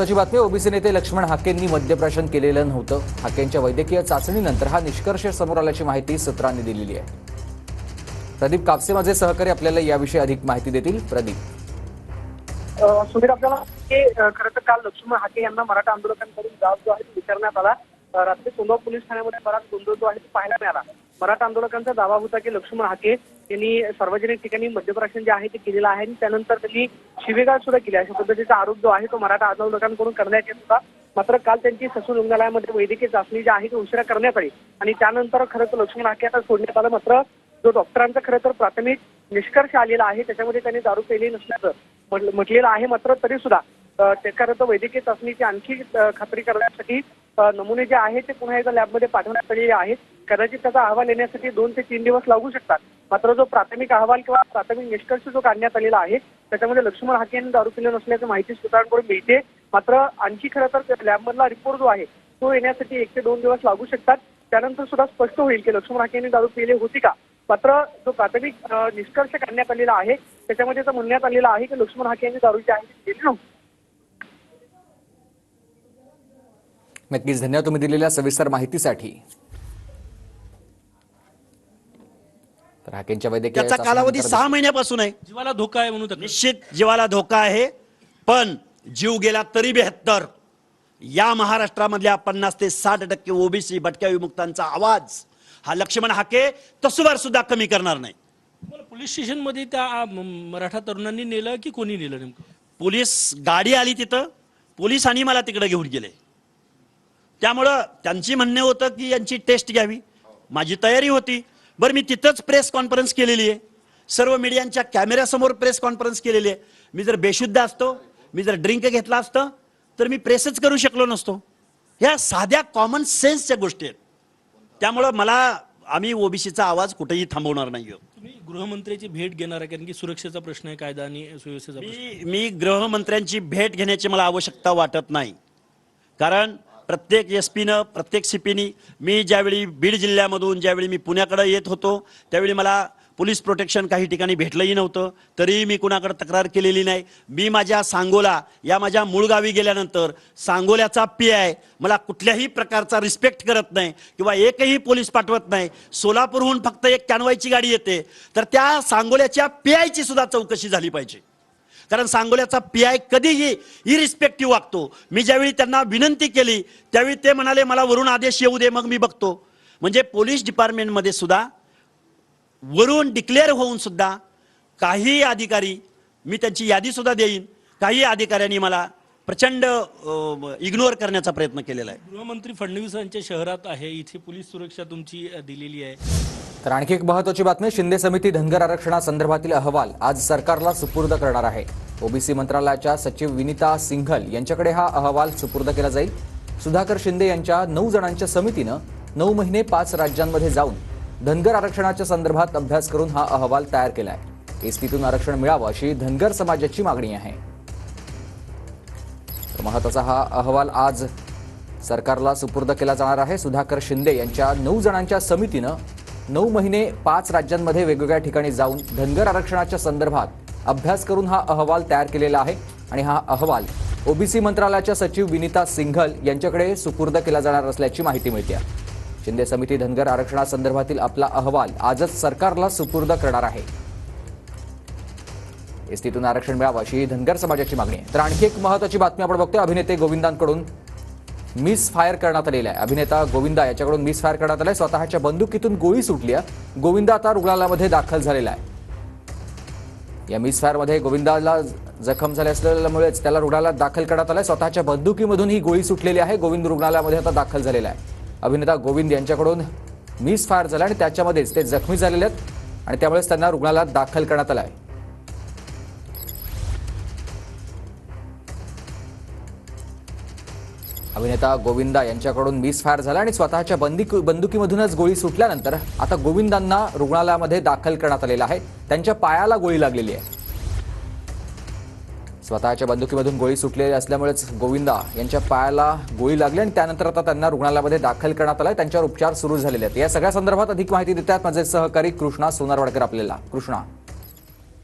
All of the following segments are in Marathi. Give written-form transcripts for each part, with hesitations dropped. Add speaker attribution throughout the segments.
Speaker 1: महत्त्वाची बातमी ओबीसी नेते लक्ष्मण हाकेंनी मद्यप्राशन केलेलं नव्हतं। हाकेंच्या वैद्यकीय चाचणीनंतर हा निष्कर्ष समोर आल्याची माहिती सूत्रांनी दिलेली आहे। प्रदीप कापसे माझे सहकारी आपल्याला याविषयी अधिक माहिती देतील। प्रदीप,
Speaker 2: सुधीर, आपल्याला खरं तर काल लक्ष्मण हाके यांना मराठा आंदोलकांकडून जाब जो आहे तो विचारण्यात आला। रात्री सोनगाव पोलीस ठाण्यामध्ये बराच गोंधळ जो आहे तो पाहायला मिळाला। मराठा आंदोलकांचा दावा होता की लक्ष्मण हाके यांनी सार्वजनिक ठिकाणी मद्यप्राशन जे आहे ते केलेलं आहे आणि त्यानंतर त्यांनी शिवीगाळ सुद्धा केली, अशा पद्धतीचा आरोप जो आहे तो मराठा आंदोलकांकडून करण्यात येत होता। मात्र काल त्यांची ससून रुग्णालयामध्ये वैद्यकीय चाचणी जी आहे ती उशिरा करण्यात आली आणि त्यानंतर खरं तर लक्ष्मण हाके आता सोडण्यात आलं। मात्र जो डॉक्टरांचा खरं तर प्राथमिक निष्कर्ष आलेला आहे त्याच्यामध्ये त्यांनी दारू पेली नसल्याचं म्हटलेलं आहे। मात्र तरी सुद्धा ते खरं तर वैद्यकीय चाचणीची आणखी खात्री करण्यासाठी नमुने जे आहेत ते पुन्हा एकदा लॅबमध्ये पाठवण्यात आलेले आहेत। कदाचित त्याचा अहवाल येण्यासाठी 2 ते 3 दिवस लागू शकतात। मात्र जो प्राथमिक अहवाल किंवा प्राथमिक निष्कर्ष जो काढण्यात आलेला आहे त्याच्यामध्ये लक्ष्मण हाके यांनी दारू पिलं नसल्याची माहिती सूत्रांकडून मिळते। मात्र आणखी खरं तर लॅबमधला रिपोर्ट जो आहे तो येण्यासाठी 1 ते 2 दिवस लागू शकतात। त्यानंतर सुद्धा स्पष्ट होईल की लक्ष्मण हाके यांनी दारू पिली होती का। मात्र जो प्राथमिक निष्कर्ष काढण्यात आलेला आहे त्याच्यामध्ये तर म्हणण्यात आलेलं आहे की लक्ष्मण हाके यांनी दारू जी आहे ती पिली नव्हती।
Speaker 1: नक्कीच धन्यवाद तुम्ही दिलेल्या सविस्तर माहितीसाठी। तर हाकेंच्या वैद्यकीय
Speaker 3: त्याचा कालावधी 6 महिन्यापासून आहे।
Speaker 2: जीवाला धोका आहे म्हणून
Speaker 3: निश्चित जीवाला धोका आहे, पण जीव गेला तरी बेहत्तर। या महाराष्ट्रामधल्या 50 ते 60% ओबीसी भटक्या विमुक्तांचा आवाज हा लक्ष्मण हाके तसुवार सुद्धा कमी करणार नाही।
Speaker 4: पोलीस स्टेशन मध्ये त्या मराठा तरुणांनी नेलं की कोणी नेलं नेमकं?
Speaker 3: पोलीस गाडी आली तिथं, पोलिसांनी मला तिकडे घेऊन गेले। त्यामुळं त्यांची म्हणणे होतं की यांची टेस्ट घ्यावी, माझी तयारी होती। बरं, मी तिथंच प्रेस कॉन्फरन्स केलेली आहे, सर्व मीडियांच्या कॅमेऱ्यासमोर प्रेस कॉन्फरन्स केलेली आहे। मी जर बेशुद्ध असतो, मी जर ड्रिंक घेतला असतं तर मी प्रेसच करू शकलो नसतो। ह्या साध्या कॉमन सेन्सच्या गोष्टी आहेत। त्यामुळं आम्ही ओबीसीचा आवाज कुठेही थांबवणार नाही।
Speaker 4: तुम्ही गृहमंत्र्याची भेट घेणार आहे कारण की सुरक्षेचा प्रश्न आहे, कायदा आणि सुव्यवस्थेचा प्रश्न।
Speaker 3: मी गृहमंत्र्यांची भेट घेण्याची मला आवश्यकता वाटत नाही, कारण प्रत्येक एसपीनं प्रत्येक सीपीनी मी ज्यावेळी बीड जिल्ह्यामधून ज्यावेळी मी पुण्याकडे येत होतो त्यावेळी मला पोलीस प्रोटेक्शन काही ठिकाणी भेटलंही नव्हतं, तरीही मी कुणाकडे तक्रार केलेली नाही। मी माझ्या सांगोला या माझ्या मूळ गावी गेल्यानंतर सांगोल्याचा पीआय मला कुठल्याही प्रकारचा रिस्पेक्ट करत नाही किंवा एकही पोलीस पाठवत नाही। सोलापूरहून फक्त एक कॅनवाईची गाडी येते, तर त्या सांगोल्याच्या पीआयची सुद्धा चौकशी झाली पाहिजे, कारण सांगोल्याचा पीआय कधीही इरिस्पेक्टिव्ह वागतो। मी ज्यावेळी त्यांना विनंती केली त्यावेळी ते म्हणाले मला वरून आदेश येऊ दे मग मी बघतो। म्हणजे पोलीस डिपार्टमेंटमध्ये सुद्धा वरून डिक्लेअर होऊन सुद्धा काही अधिकारी, मी त्यांची यादी सुद्धा देईन, काही अधिकाऱ्यांनी मला प्रचंड इग्नोर करण्याचा प्रयत्न केलेला आहे।
Speaker 4: गृहमंत्री फडणवीसांच्या शहरात आहे, इथे पोलीस सुरक्षा तुमची दिलेली आहे।
Speaker 1: तर आणखी एक महत्त्वाची बातमी, शिंदे समिती धनगर आरक्षणासंदर्भातील अहवाल आज सरकारला सुपूर्द करणार आहे। ओबीसी मंत्रालयाच्या सचिव विनीता सिंघल यांच्याकडे हा अहवाल सुपूर्द केला जाईल। सुधाकर शिंदे यांच्या 9 जणांच्या समितीनं 9 महिने 5 राज्यांमध्ये जाऊन धनगर आरक्षणाच्या संदर्भात अभ्यास करून हा अहवाल तयार केला आहे। एसटीतून आरक्षण मिळावं अशी धनगर समाजाची मागणी आहे। तर महत्त्वाचा हा अहवाल आज सरकारला सुपूर्द केला जाणार आहे। सुधाकर शिंदे यांच्या 9 जणांच्या समितीनं 9 महिने 5 राज्यांमध्ये वेगवेगळ्या ठिकाणी जाऊन धनगर आरक्षणाच्या संदर्भात अभ्यास करून हा अहवाल तयार केलेला आहे आणि हा अहवाल ओबीसी मंत्रालयाच्या सचिव विनीता सिंघल यांच्याकडे सुपूर्द केला जाणार असल्याची माहिती मिळते। शिंदे समिती धनगर आरक्षणासंदर्भातील आपला अहवाल आजच सरकारला सुपूर्द करणार आहे। एसटीतून आरक्षण मिळावं अशी धनगर समाजाची मागणी आहे। तर आणखी एक महत्त्वाची बातमी आपण बघतोय, अभिनेते गोविंदांकडून मिस फायर करण्यात आलेला आहे। अभिनेता गोविंदा याच्याकडून मिस फायर करण्यात आलाय, स्वतःच्या बंदुकीतून गोळी सुटली आहे। गोविंदा आता रुग्णालयामध्ये दाखल झालेला आहे। या मिस फायरमध्ये गोविंदाला जखम झाली असल्यामुळेच त्याला रुग्णालयात दाखल करण्यात आलंय। स्वतःच्या बंदुकीमधून ही गोळी सुटलेली आहे। गोविंद रुग्णालयामध्ये आता दाखल झालेला आहे। अभिनेता गोविंद यांच्याकडून मिस फायर झाला आणि त्याच्यामध्येच ते जखमी झालेले आहेत आणि त्यामुळेच त्यांना रुग्णालयात दाखल करण्यात आलं आहे। अभिनेता गोविंदा यांच्याकडून मिस फायर झाला आणि स्वतःच्या बंदुकीमधूनच गोळी सुटल्यानंतर आता गोविंदांना रुग्णालयामध्ये दाखल करण्यात आलेलं आहे। त्यांच्या पायाला गोळी लागलेली आहे। स्वतःच्या बंदुकीमधून गोळी सुटलेली असल्यामुळेच गोविंदा यांच्या पायाला गोळी लागली आणि त्यानंतर आता त्यांना रुग्णालयामध्ये दाखल करण्यात आलंय। त्यांच्यावर उपचार सुरू झालेले आहेत। या सगळ्या संदर्भात अधिक माहिती देतात माझे सहकारी कृष्णा सोनारवाडकर आपल्याला। कृष्णा,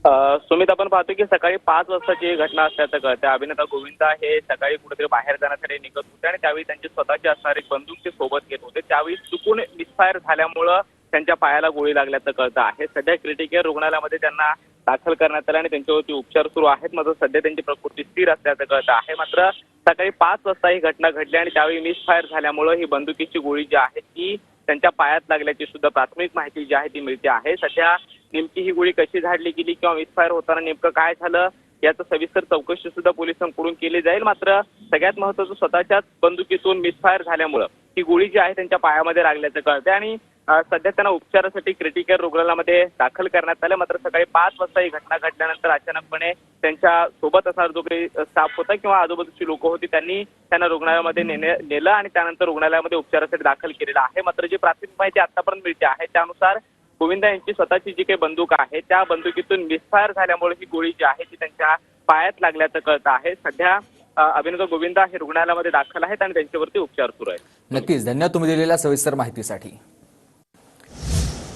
Speaker 5: सुमित, आपण पाहतो की सकाळी 5 वाजताची घटना असल्याचं कळतं. अभिनेता गोविंदा हे सकाळी कुठेतरी बाहेर जाण्यासाठी निघत होते आणि त्यावेळी त्यांची स्वतःची असणारी बंदूक ते सोबत घेत होते. त्यावेळी चुकून मिसफायर झाल्यामुळं त्यांच्या पायाला गोळी लागल्याचं कळतं आहे. सध्या क्रिटिकल रुग्णालयामध्ये त्यांना दाखल करण्यात आलं आणि त्यांच्यावरती उपचार सुरू आहेत. मात्र सध्या त्यांची प्रकृती स्थिर असल्याचं कळतं आहे. मात्र सकाळी 5 वाजता ही घटना घडली आणि त्यावेळी मिसफायर झाल्यामुळं ही बंदुकीची गोळी जी आहे ती त्यांच्या पायात लागल्याची सुद्धा प्राथमिक माहिती जी आहे ती मिळते आहे. सध्या नेमकी ही गोळी कशी झाडली गेली किंवा मिसफायर होताना नेमकं काय झालं याचं सविस्तर चौकशी सुद्धा पोलिसांकडून केली जाईल. मात्र सगळ्यात महत्त्वाचं स्वतःच्याच बंदुकीतून मिसफायर झाल्यामुळं ही गोळी जी आहे त्यांच्या पायामध्ये लागल्याचं कळतंय आणि सध्या त्यांना उपचारासाठी क्रिटिकल रुग्णालयामध्ये दाखल करण्यात आलं. मात्र सकाळी 5 वाजता ही घटना घडल्यानंतर अचानकपणे त्यांच्या सोबत असणारा जो काही स्टाफ होता किंवा आजूबाजूची लोक होती त्यांना रुग्णालयामध्ये नेलं आणि त्यानंतर रुग्णालयामध्ये उपचारासाठी दाखल केलेलं आहे. मात्र जी प्राथमिक माहिती आतापर्यंत मिळते आहे त्यानुसार गोविंदा यांची स्वतःची जी काही बंदूक आहे त्या बंदुकीतून मिसफायर झाल्यामुळे ही गोळी जी आहे ती त्यांच्या पायात लागल्याचं कळतं आहे. सध्या अभिनेता गोविंदा हे रुग्णालयामध्ये दाखल आहेत आणि त्यांच्यावरती उपचार सुरू आहेत.
Speaker 1: नक्कीच धन्यवाद तुम्ही दिलेल्या सविस्तर माहितीसाठी.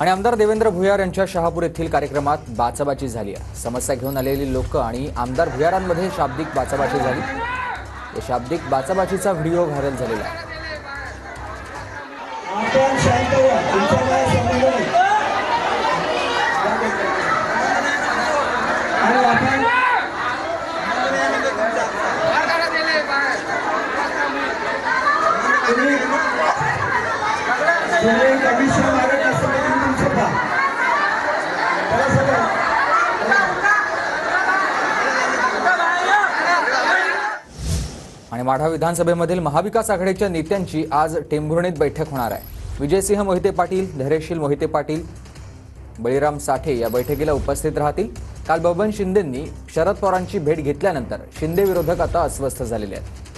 Speaker 1: आणि आमदार देवेंद्र भुयार यांच्या शहापूर येथील कार्यक्रमात बाचाबाची झाली आहे. समस्या घेऊन आलेली लोक आणि आमदार भुयारांमध्ये शाब्दिक बाचाबाची झाली. या शाब्दिक बाचाबाचीचा व्हिडिओ व्हायरल झालेला आहे. आणि माढा विधानसभेमधील महाविकास आघाडीच्या नेत्यांची आज टेंभुर्णीत बैठक होणार आहे. विजयसिंह मोहिते पाटील, धैर्यशील मोहिते पाटील, बळीराम साठे या बैठकीला उपस्थित राहतील. काल बबन शिंदेंनी शरद पवारांची भेट घेतल्यानंतर शिंदे विरोधक आता अस्वस्थ झालेले आहेत.